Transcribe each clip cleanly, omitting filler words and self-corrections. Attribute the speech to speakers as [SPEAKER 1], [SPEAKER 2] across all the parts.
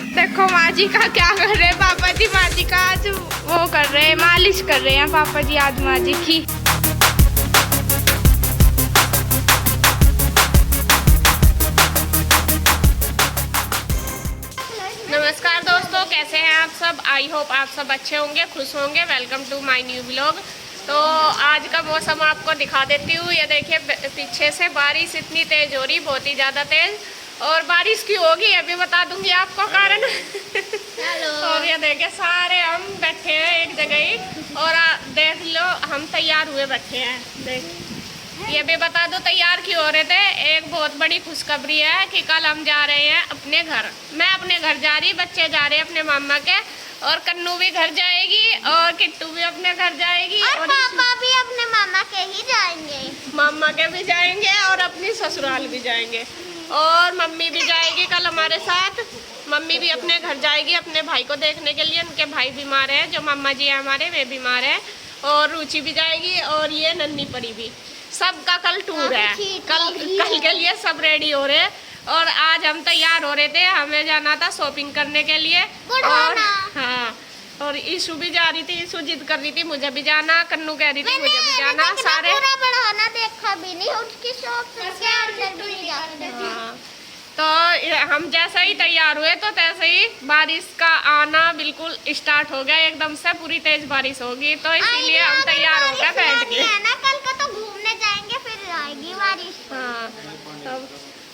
[SPEAKER 1] देखो माँ जी का क्या कर रहे हैं पापा जी। माँ जी का आज वो कर रहे हैं, मालिश कर रहे हैं पापा जी आज माँ जी की। नमस्कार दोस्तों, कैसे हैं आप सब। आई होप आप सब अच्छे होंगे, खुश होंगे। Welcome to my new vlog. तो आज का मौसम आपको दिखा देती हूँ। ये देखिए पीछे से बारिश इतनी तेज हो रही, बहुत ही ज़्यादा तेज। और बारिश क्यों होगी अभी बता दूंगी आपको कारण। और ये देखिए सारे हम बैठे हैं एक जगह ही, और देख लो हम तैयार हुए बैठे हैं। देख ये भी बता दो तैयार क्यों हो रहे थे। एक बहुत बड़ी खुशखबरी है कि कल हम जा रहे हैं अपने घर। मैं अपने घर जा रही, बच्चे जा रहे हैं अपने मामा के, और कन्नू भी घर जाएगी, और किट्टू भी अपने घर जाएगी, और
[SPEAKER 2] पापा भी अपने मामा के ही जाएंगे।
[SPEAKER 1] मामा के भी जाएंगे और अपनी ससुराल भी जाएंगे, और मम्मी भी जाएगी कल हमारे साथ। मम्मी भी अपने घर जाएगी अपने भाई को देखने के लिए। उनके भाई बीमार है, जो मामा जी है हमारे वे बीमार है। और रुचि भी जाएगी, और ये नन्ही परी भी। सबका कल टूर है। कल के लिए सब रेडी हो रहे हैं। और आज हम तैयार हो रहे थे, हमें जाना था शॉपिंग करने के लिए। और हाँ, और ईशु भी जा रही थी। ईशु जिद कर रही थी मुझे भी जाना, कन्नू कह रही थी मुझे भी जाना। सारे
[SPEAKER 2] बढ़ाना देखा भी नहीं, उसकी शॉप से अंदर भी नहीं जाते।
[SPEAKER 1] हाँ, तो हम जैसे ही तैयार हुए तो तैसे ही बारिश का आना बिल्कुल स्टार्ट हो गया। एकदम से पूरी तेज बारिश होगी, तो इसीलिए हम तैयार हो गए बैठ के।
[SPEAKER 2] कल को तो घूमने जाएंगे, फिर आएगी बारिश।
[SPEAKER 1] हाँ, तो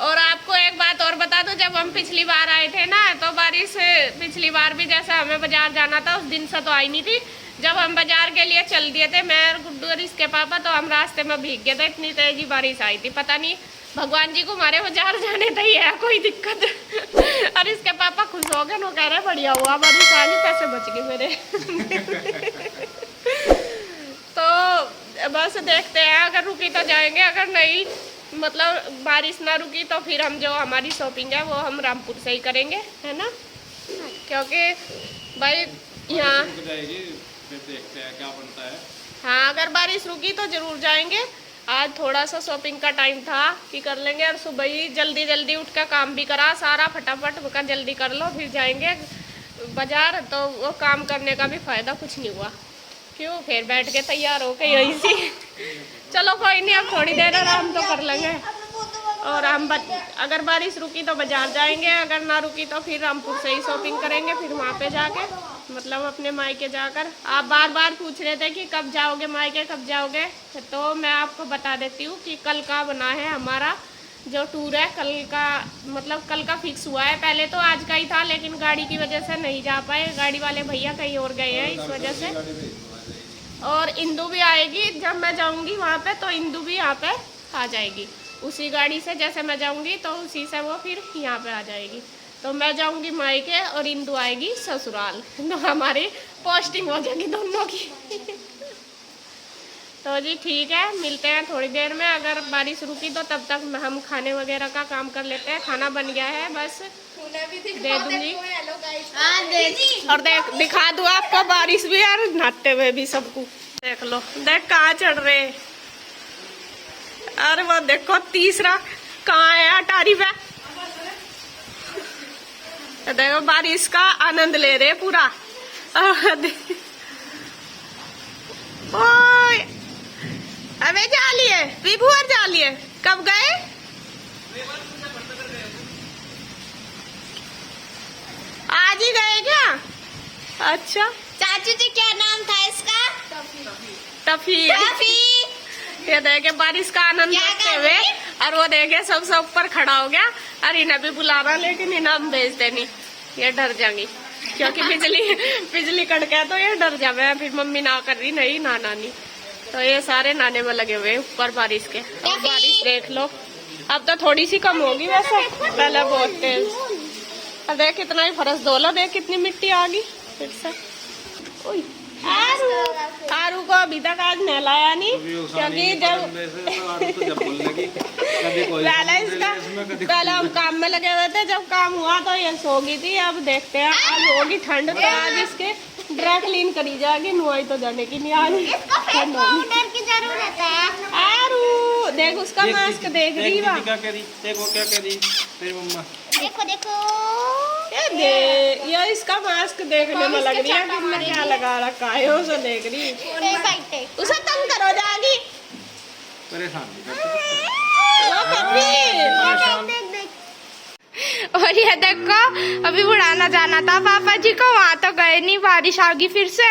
[SPEAKER 1] और आपको एक बात और बता दूं, जब हम पिछली बार आए थे ना, तो बारिश पिछली बार भी जैसे हमें बाजार जाना था उस दिन से तो आई नहीं थी। जब हम बाजार के लिए चल दिए थे, मैं और गुड्डू और इसके पापा, तो हम रास्ते में भीग गए थे। इतनी तेजी बारिश आई थी, पता नहीं भगवान जी को हमारे बाजार जाने दही है कोई दिक्कत। और इसके पापा खुश हो गए, वो कह रहे बढ़िया हुआ बारिश आ गई, पैसे बच गए मेरे। तो बस देखते हैं, अगर रुकी तो जाएंगे, अगर नहीं मतलब बारिश ना रुकी तो फिर हम जो हमारी शॉपिंग है वो हम रामपुर से ही करेंगे, है ना। क्योंकि भाई यहाँ
[SPEAKER 3] देखते हैं क्या बनता है।
[SPEAKER 1] हाँ, अगर बारिश रुकी तो जरूर जाएंगे। आज थोड़ा सा शॉपिंग का टाइम था कि कर लेंगे, और सुबह ही जल्दी जल्दी उठ कर काम भी करा सारा, फटाफट का जल्दी कर लो फिर जाएंगे बाजार। तो वो काम करने का भी फ़ायदा कुछ नहीं हुआ, क्यों फिर बैठ के तैयार हो के यहीं से। चलो कोई नहीं, अब थोड़ी देर आराम तो कर लेंगे। और हम अगर बारिश रुकी तो बाजार जाएंगे, अगर ना रुकी तो फिर रामपुर से ही शॉपिंग करेंगे। फिर वहाँ पे जाके मतलब अपने मायके जाकर। आप बार बार पूछ रहे थे कि कब जाओगे मायके, कब जाओगे, तो मैं आपको बता देती हूँ कि कल का बना है हमारा जो टूर है। कल का मतलब कल का फिक्स हुआ है। पहले तो आज का ही था, लेकिन गाड़ी की वजह से नहीं जा पाए। गाड़ी वाले भैया कहीं और गए हैं इस वजह से। और इंदू भी आएगी, जब मैं जाऊँगी वहाँ पे तो इंदू भी यहाँ पे आ जाएगी उसी गाड़ी से। जैसे मैं जाऊँगी तो उसी से वो फिर यहाँ पे आ जाएगी। तो मैं जाऊँगी मायके और इंदू आएगी ससुराल। तो हमारी पोस्टिंग हो जाएगी दोनों की। तो जी ठीक है, मिलते हैं थोड़ी देर में। अगर बारिश रुकी तो तब तक हम खाने वगैरह का काम कर लेते हैं। खाना बन गया है, बस दे दूँगी। और दिखा दूँ आपको बारिश भी, यार नहाते हुए भी सबको। देख लो, देख कहाँ चढ़ रहे। अरे वो देखो तीसरा कहाँ है, अटारी पे। देखो बारिश का आनंद ले रहे पूरा। ओए अबे जा लिए विभुअर, जा लिए कब गए। आज ही गए क्या। अच्छा
[SPEAKER 2] चाचू जी क्या नाम था इसका।
[SPEAKER 1] टफी। ये देखे बारिश का आनंद लेते हुए, और वो देखे सबसे ऊपर खड़ा हो गया। और इन्हें भी बुला रहा, लेकिन इनाम भेज देनी, ये डर जाएंगी क्योंकि बिजली कड़के तो ये डर जावे। फिर मम्मी ना कर रही नहीं ना नानी, तो ये सारे नाने में लगे हुए ऊपर बारिश के। और बारिश देख लो, अब तो थोड़ी सी कम होगी वैसे, पहले बहुत तेज। और देख कितना ही फरस धोला, देख कितनी मिट्टी आ गई फिर से। आरू को अभी तक आज नहलाया नहीं, क्योंकि जब पहले हम काम में लगे हुए थे, जब काम हुआ तो ये सो गई थी। अब देखते हैं, आज होगी ठंड तो आज इसके ड्राई क्लीन करी जाएगी। नुआई तो जाने की नहीं आज ठंड
[SPEAKER 2] की जरूरत है।
[SPEAKER 1] आरू देख उसका मास्क देख रही है।
[SPEAKER 3] क्या कह रही, देखो क्या कह रही तेरी मम्मा।
[SPEAKER 2] देखो देखो
[SPEAKER 1] ये ये इसका मास्क देखने में लग रही है कि मैं क्या लगा रखा है, उसे देख रही उसे तंग करो जागी
[SPEAKER 3] परेशान नहीं करते।
[SPEAKER 2] और ये देखो अभी उड़ाना जाना था पापा जी को, वहाँ तो गए नहीं, बारिश आ गई फिर से।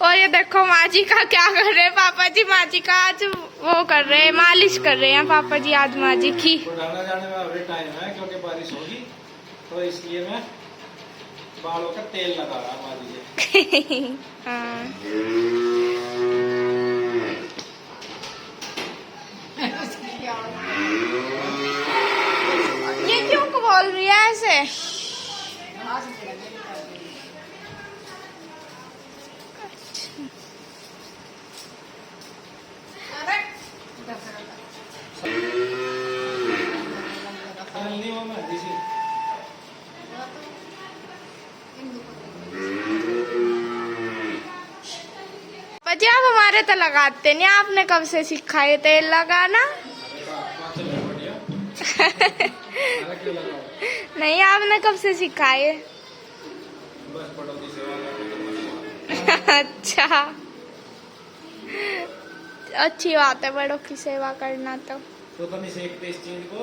[SPEAKER 2] और ये देखो माँ जी का क्या कर रहे हैं पापा जी, माँ जी का आज वो कर रहे हैं, मालिश कर रहे हैं पापा जी आज माँ जी की।
[SPEAKER 3] उड़ाना जाने में अभी टाइम है क्योंकि बारिश होगी, तो इसलिए मैं बालों का तेल लगा रहा हूँ मालिश।
[SPEAKER 2] हाँ। ये क्यों बोल रही है ऐसे?
[SPEAKER 3] नहीं वो मैं किसी
[SPEAKER 2] बच्चे आप हमारे तो लगाते नहीं, आपने कब से सीखा है तेल लगाना? नहीं आपने कब से सीखा है?
[SPEAKER 3] बस पड़ोसी सेवा
[SPEAKER 2] अच्छा अच्छी बात है बड़ों की सेवा करना। तो
[SPEAKER 3] नहीं सेकते इस चीज को।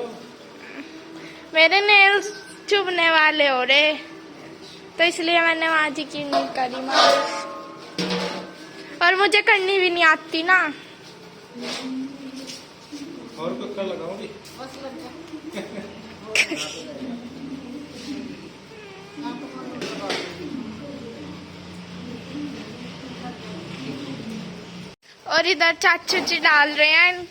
[SPEAKER 2] मेरे नेल्स चुभने वाले हो रहे, तो इसलिए मैंने माँ जी की नहीं करी मालिश, और मुझे करनी भी नहीं आती ना।
[SPEAKER 3] और कुछ लगाओगी?
[SPEAKER 2] और इधर चाचू जी डाल रहे हैं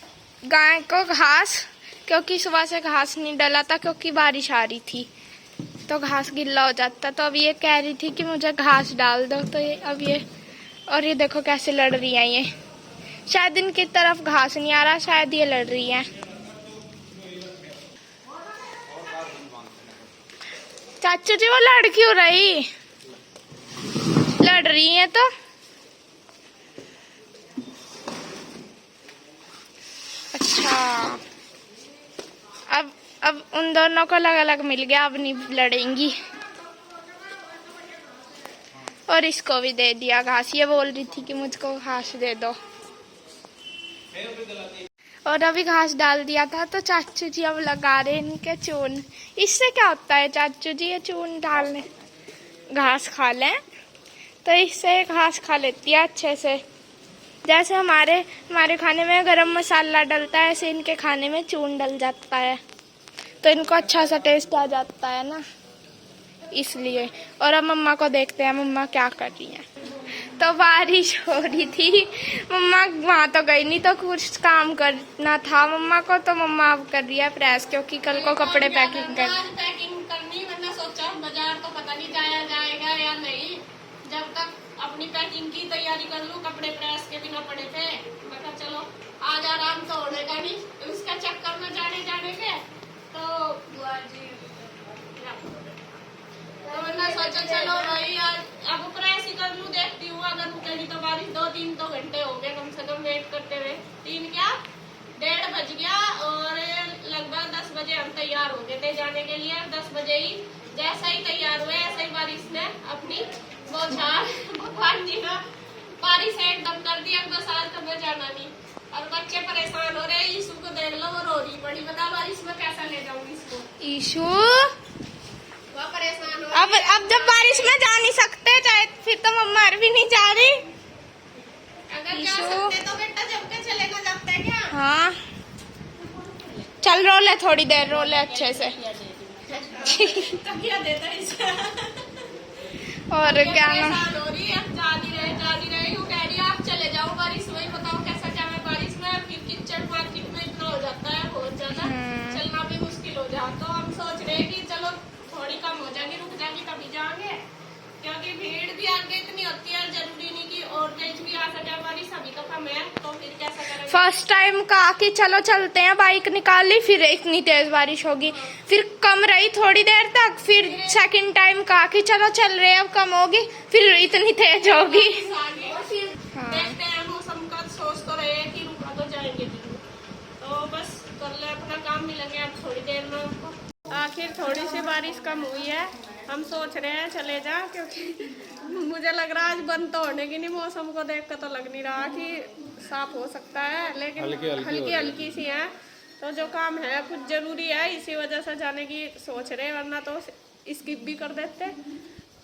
[SPEAKER 2] गाय को घास, क्योंकि सुबह से घास नहीं डाला था क्योंकि बारिश आ रही थी तो घास गिल्ला हो जाता। तो अब ये कह रही थी कि मुझे घास डाल दो, तो ये अब ये, और ये देखो कैसे लड़ रही है, ये शायद इनकी तरफ घास नहीं आ रहा, शायद ये लड़ रही है। चाचू जी वो लड़ क्यों रही? लड़ रही है तो अच्छा, अब उन दोनों को अलग अलग मिल गया, अब नहीं लड़ेंगी। और इसको भी दे दिया घास, ये बोल रही थी कि मुझको घास दे दो। और अभी घास डाल दिया था तो चाचू जी अब लगा रहे इनके चून। इससे क्या होता है चाचू जी, ये चून डालने घास खा लें तो इससे घास खा लेती है अच्छे से। जैसे हमारे खाने में गरम मसाला डलता है, ऐसे इनके खाने में चून डल जाता है तो इनको अच्छा सा टेस्ट आ जाता है ना, इसलिए। और अब मम्मा को देखते हैं मम्मा क्या कर रही हैं। तो बारिश हो रही थी, मम्मा वहाँ तो गई नहीं, तो कुछ काम करना था मम्मा को, तो मम्मा अब कर रही है प्रेस, क्योंकि कल को कपड़े पैकिंग
[SPEAKER 1] करनी। मैंने सोचा बाजार तो पता नहीं जाया जाएगा या नहीं, जब तक अपनी पैकिंग की तैयारी कर लूं, कपड़े प्रेस के बिना पड़े थे। मैं कहा चलो आज आराम तो होने का नहीं, उसका चक्कर में जाने के तो बुआ जी तो मैंने सोचा चलो भाई अब प्रेस ही कर लूं, देखती हूँ अगर रुकेगी तो बारिश। 2-3 तो घंटे हो गए कम से कम वेट करते हुए, 3 क्या 1:30 बज गया, और लगभग 10 बजे हम तैयार हो गए थे जाने के लिए। 10 बजे ही जैसा ही तैयार हुए ऐसे ही बारिश ने अपनी बौछार, भगवान जी का बारिश एकदम कर दिया। बस आज तो मैं जाना नहीं, और बच्चे परेशान हो रहे हैं। ईशु को देख लो, वो रो रही पड़ी, बता बारिश में कैसा ले जाऊंगी इसको।
[SPEAKER 2] ईशु
[SPEAKER 1] परेशान हो
[SPEAKER 2] अब जब बारिश में जा नहीं सकते चाहे, फिर तो मम्मा भी नहीं जा रही।
[SPEAKER 1] अगर जा सकते तो बेटा जब के चले ना जाते क्या?
[SPEAKER 2] हाँ चल रो ले, थोड़ी देर रो ले अच्छे से।
[SPEAKER 1] तकिया देता है इसका।
[SPEAKER 2] और क्या
[SPEAKER 1] परेशान हो रही है, जा नहीं रही हूँ, कह रही है आप चले जाओ बारिश में। बताओ कैसा जाए बारिश में, फिर किचन मार्केट में इतना हो जाता है बहुत ज्यादा, चलना भी मुश्किल हो जाता। तो हम सोच रहे हैं कि चलो थोड़ी कम हो जाएगी, रुक जाएगी तभी जाएंगे, क्योंकि भीड़ भी आगे इतनी होती है। जरूरी नहीं कि और तेज भी आ सके, बारिश अभी तो कम है, तो फिर कैसा करेंगे।
[SPEAKER 2] फर्स्ट टाइम कहा कि चलो चलते हैं, बाइक निकाल ली, फिर इतनी तेज बारिश होगी, फिर कम रही थोड़ी देर तक, फिर सेकंड टाइम कहा कि चलो चल रहे हैं, अब कम होगी, फिर इतनी तेज होगी।
[SPEAKER 1] देखते हैं, मौसम का सोच तो रहे हैं कि रुका तो जाएंगे जरूर। तो बस कर ले अपना काम, मिलेंगे अब थोड़ी देर में हमको। आखिर थोड़ी सी बारिश कम हुई है, हम सोच रहे हैं चले जा, क्योंकि मुझे लग रहा है आज बंद तो होने की नहीं, मौसम को देख कर तो लग नहीं रहा कि साफ हो सकता है, लेकिन हल्की हल्की सी है। तो जो काम है कुछ जरूरी है, इसी वजह से जाने की सोच रहे हैं, वरना तो स्किप भी कर देते।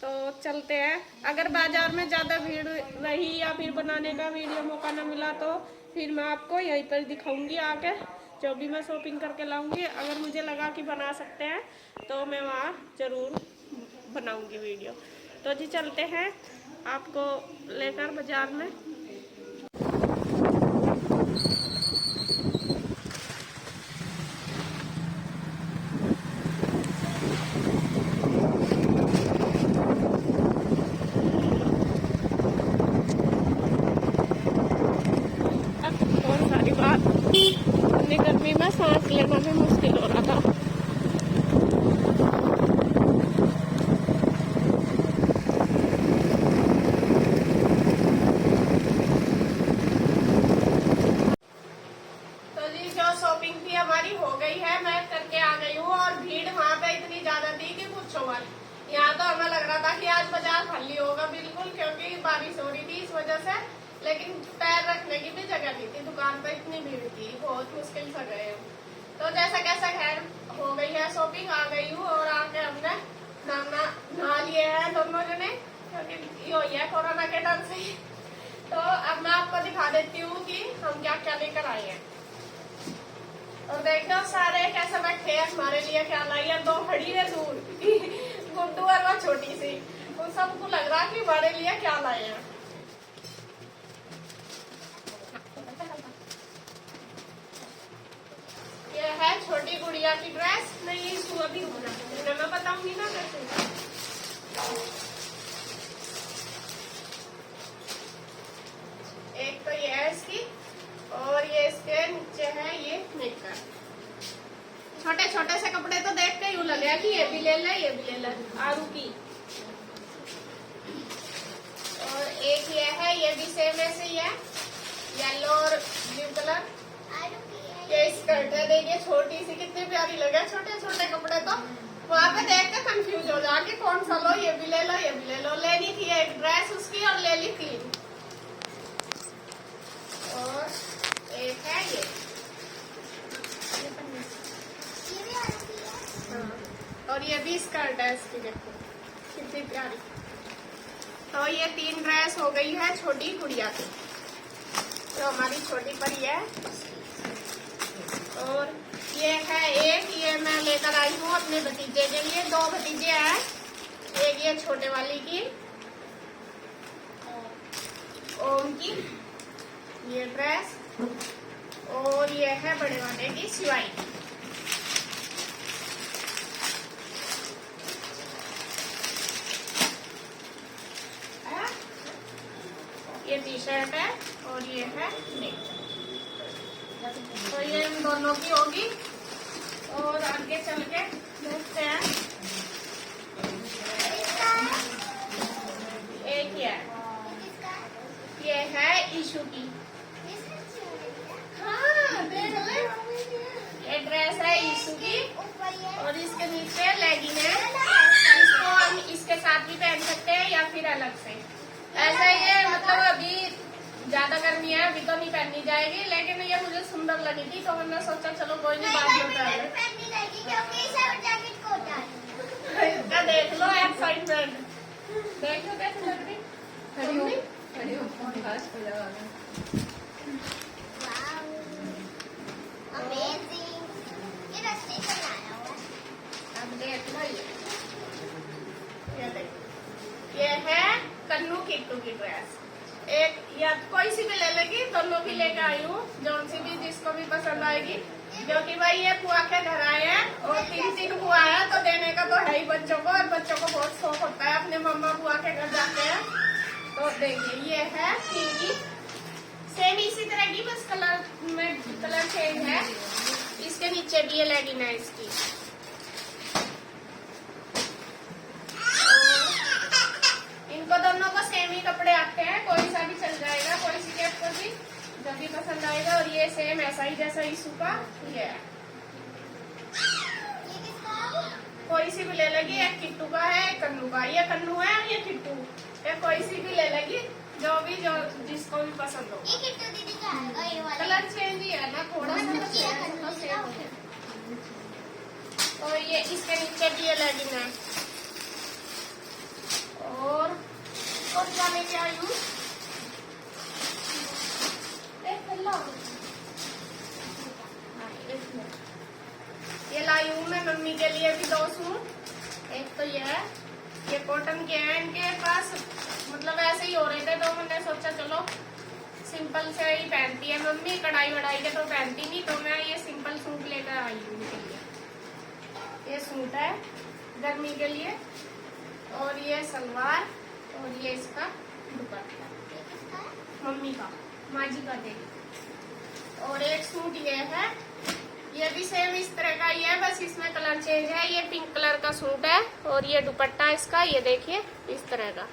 [SPEAKER 1] तो चलते हैं। अगर बाजार में ज़्यादा भीड़ रही या फिर बनाने का वीडियो मौका ना मिला तो फिर मैं आपको यहीं पर दिखाऊंगी आके, जो भी मैं शॉपिंग करके लाऊंगी। अगर मुझे लगा कि बना सकते हैं तो मैं वहाँ ज़रूर बनाऊंगी वीडियो। तो जी चलते हैं आपको लेकर बाजार में। और सारी बात, इतनी गर्मी में सांस लेना भी मुश्किल हो रहा था। तो जी जो शॉपिंग थी हमारी हो गई है, मैं करके आ गई हूँ। और भीड़ वहाँ पे इतनी ज्यादा थी कि पूछो मत। यहाँ तो हमें लग रहा था कि आज बाजार खाली होगा बिल्कुल, क्योंकि बारिश हो रही थी इस वजह से। लेकिन पैर रखने की भी जगह नहीं थी, दुकान पे इतनी भीड़ थी, बहुत मुश्किल से गए हम। तो जैसा कैसा खैर हो गई है शॉपिंग, आ गई हूँ। और आके हमने नहा लिए हैं दोनों जने, क्योंकि ये है कोरोना के डर से। तो अब मैं आपको दिखा देती हूँ कि हम क्या क्या लेकर आए हैं। और देखो सारे कैसे बैठे हैं, हमारे लिए क्या लाई है। 2 खड़ी है दूर गुड्डू और वो छोटी सी, उन सबको लग रहा कि हमारे लिए क्या लाए हैं। ये है छोटी गुड़िया की ड्रेस। नहीं इसको अभी मैं बताऊंगी ना कैसे। एक तो ये है इसकी, और ये इसके नीचे है ये नेकर। छोटे छोटे से कपड़े तो देख के यूं लगे कि ये भी ले ले ये भी ले ले, आरू की। और एक ये है, ये भी सेम ऐसे ही है, येलो और ब्लू कलर। ये स्कर्ट है, देखिए छोटी सी कितनी प्यारी लगे। छोटे छोटे कपड़े तो वहाँ पे देख के कंफ्यूज हो जाके कौन सा लो, ये भी ले लो ये भी ले लो। लेनी थी एक ड्रेस उसकी और ले ली 3। और एक है ये हाँ, और ये भी स्कर्ट है इसकी, देखो कितनी प्यारी। तो ये 3 ड्रेस हो गई है छोटी गुड़िया की, तो हमारी छोटी परी है। और ये है एक, ये मैं लेकर आई हूँ अपने भतीजे के लिए। 2 भतीजे हैं, एक ये छोटे वाली की ओम की ये ड्रेस, और ये है बड़े वाले की सिवाई। ये टी शर्ट है और ये है नेक। तो ये इन दोनों की होगी। और आगे चल के देखते हैं। एक ये है ईशू की। हाँ देख ले, ये ड्रेस है ईशू की और इसके नीचे लेगिंग है। इसको हम इसके साथ भी पहन सकते हैं या फिर अलग से। ऐसा ये मतलब अभी ज्यादा गर्मी है, अभी तो नहीं पहनी जाएगी, लेकिन ये मुझे सुंदर लगी थी तो मैंने सोचा चलो कोई नहीं, बाद में उतार ले। इसका देख लो एक्साइटमेंट, देखो कैसे लग रही। अब देख लो ये है कन्नू किट्टू की ड्रेस। एक या कोई सी भी ले लेगी, दोनों की लेकर आई हूँ, जौन सी भी जिसको भी पसंद आएगी। क्योंकि भाई ये बुआ के घर आए हैं और 3 बुआ है तो देने का तो है ही बच्चों को, और बच्चों को बहुत शौक होता है अपने मम्मा बुआ के घर जाते हैं। तो देखिए ये है पिंकी, सेम इसी तरह की, बस कलर में कलर चेंज है। इसके नीचे भी ये लेगिंग है इसकी। इनको दोनों को सेम ही कपड़े आते हैं, कोई सा भी चल जाएगा, कोई सी कैप को भी जब भी पसंद आएगा। और ये सेम ऐसा ही जैसा ईशू का ये है, कोई सी भी ले लेगी। एक किट्टू का है, एक कन्नू का। ये कन्नू है और ये किट्टू, ये कोई सी भी ले लेगी, जो जिसको भी पसंद हो।
[SPEAKER 4] ये किट्टू दीदी का है, ये वाला
[SPEAKER 1] कलर चेंज ही है ना थोड़ा सा, तो सेम हो गया। और ये इसके नीचे भी ये लेगिंग है। और क्या लेके आई हूँ, ये लाई हूँ मैं मम्मी के लिए भी 2 सूट। एक तो ये है, ये कॉटन के हैं, इनके पास मतलब ऐसे ही हो रहे थे, तो मैंने सोचा चलो सिंपल से ही पहनती है मम्मी, कढ़ाई वढ़ाई के तो पहनती नहीं, तो मैं ये सिंपल सूट लेकर आई हूँ उनके लिए। ये सूट है गर्मी के लिए, और ये सलवार, और ये इसका दुपट्टा मम्मी का, माँ जी का देगी। और एक सूट ये है, ये भी सेम इस तरह का ही है, बस इसमें कलर चेंज है। ये पिंक कलर का सूट है, और ये दुपट्टा इसका ये देखिए इस तरह का।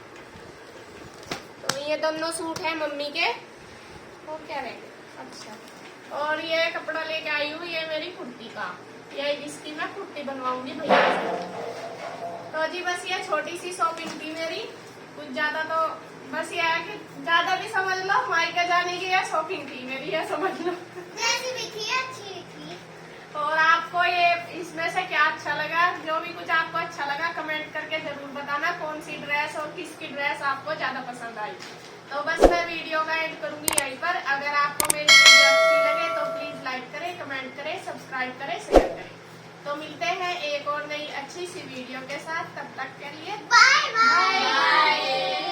[SPEAKER 1] तो ये दोनों सूट है मम्मी के। और क्या रहेंगे, अच्छा, और ये कपड़ा लेके आई हूँ, ये मेरी कुर्ती का, ये इसकी मैं कुर्ती बनवाऊंगी भैया से। तो जी बस ये छोटी सी शॉपिंग थी मेरी, कुछ ज्यादा तो बस ये है कि ज्यादा भी समझ लो, मायके जाने की ये शॉपिंग थी मेरी, ये समझ लो।
[SPEAKER 4] जैसी भी थी अच्छी थी।
[SPEAKER 1] और आपको ये इसमें से क्या अच्छा लगा, जो भी कुछ आपको अच्छा लगा कमेंट करके जरूर बताना, कौन सी ड्रेस और किसकी ड्रेस आपको ज्यादा पसंद आई। तो बस मैं वीडियो का एंड करूंगी यहीं पर। अगर आपको मेरी वीडियो अच्छी लगे तो प्लीज लाइक करें, कमेंट करें, सब्सक्राइब करें, शेयर करें। तो मिलते हैं एक और नई अच्छी सी वीडियो के साथ, तब तक के लिए
[SPEAKER 4] बाय बाय।